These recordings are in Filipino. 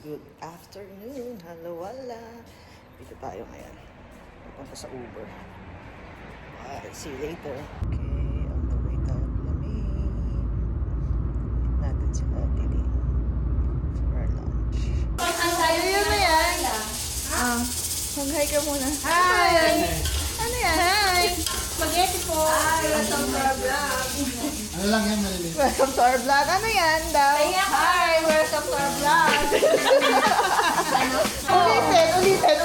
Good afternoon. Hello, wala. Dito tayo ngayon. Pupunta sa Uber. See you later. Okay, on the way tayo Lamig. Meet natin si Tiling for our lunch. Ayun na yan. Mag-hi ka muna. Hi! Ano yan? Hi! Spaghetti po. Welcome to our vlog. Ano lang yan, Marilyn? Welcome to our vlog. Ano yan daw? Hi! Welcome to our vlog.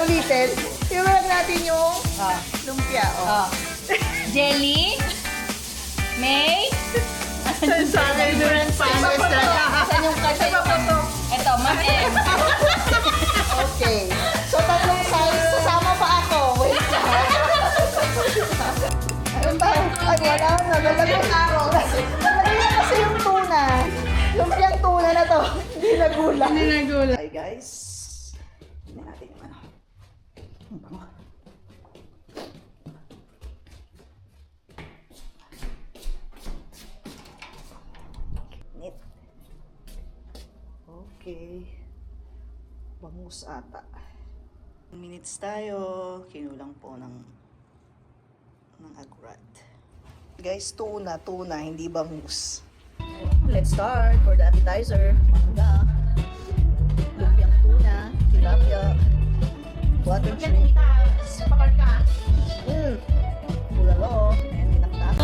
Ulitin. Yung vlog natin yung lumpia. Jelly. May. Sa akin yung Spanish talaga. Saan yung kasi? Ito, Ma'am M. Okay. So, tatlong size. Kasama pa ako. Wait lang. Ayun ba? Ay, wala na. Lalagyan araw. Lalagyan kasi yung tuna. Lumpiang tuna na to. Hindi nagulang. Hi guys. Tignan natin yung ano. Ang bango. Neat. Okay. Bangus ata. Minutes tayo. Kinulang po ng agrat. Guys, tuna, hindi bangus. Let's start for the appetizer. Mangga, lumpiang tuna, tilapia, water shrimp, bulalo, and dinaktak.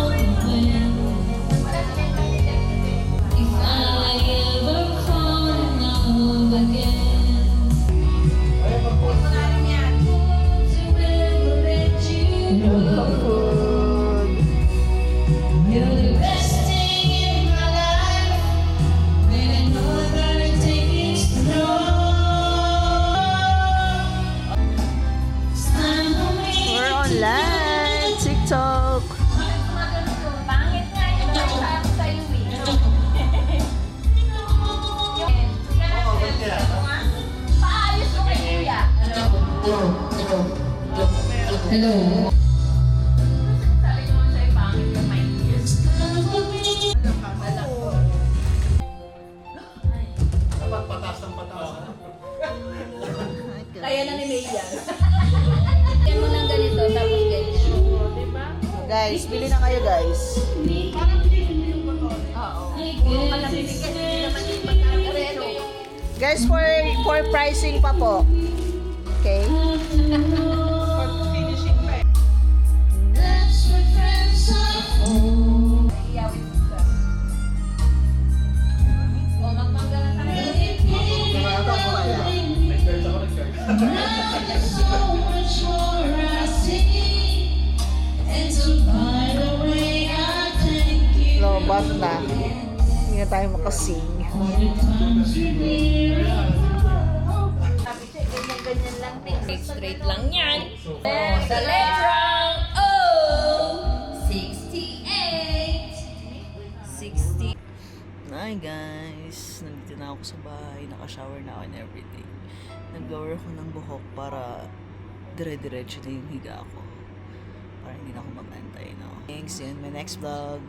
We're on live TikTok. Pangit nga yung nakasabi sa iyo paayos ko kay Kuya. Hello. Sabi ko nga sa'yo, pangit ka may ears. Dapat patas ng patas. Kaya na ni May yan. Yan mo ng ganito, tapos ganyan. Diba? Guys, bili na kayo guys. Oo. Puro ka lang bibig kasi hindi naman yung pagkakareto yung Guys, for pricing pa po. Okay? iyawin mo ka. O, magmangga na tayo. Narata ko kaya. Nag-search ako, nag-search. Lobat na. Hindi na tayo makasing. Ganyan lang din. Straight lang yan. The left round. Oh! 68. 60. Hi guys! Nandito na ako sa bahay. Naka-shower na ako and everything. Nag-blower ako ng buhok para dire-diretso na yung higa ko. Para hindi na ako mag-antay, no? Thanks, in my next vlog.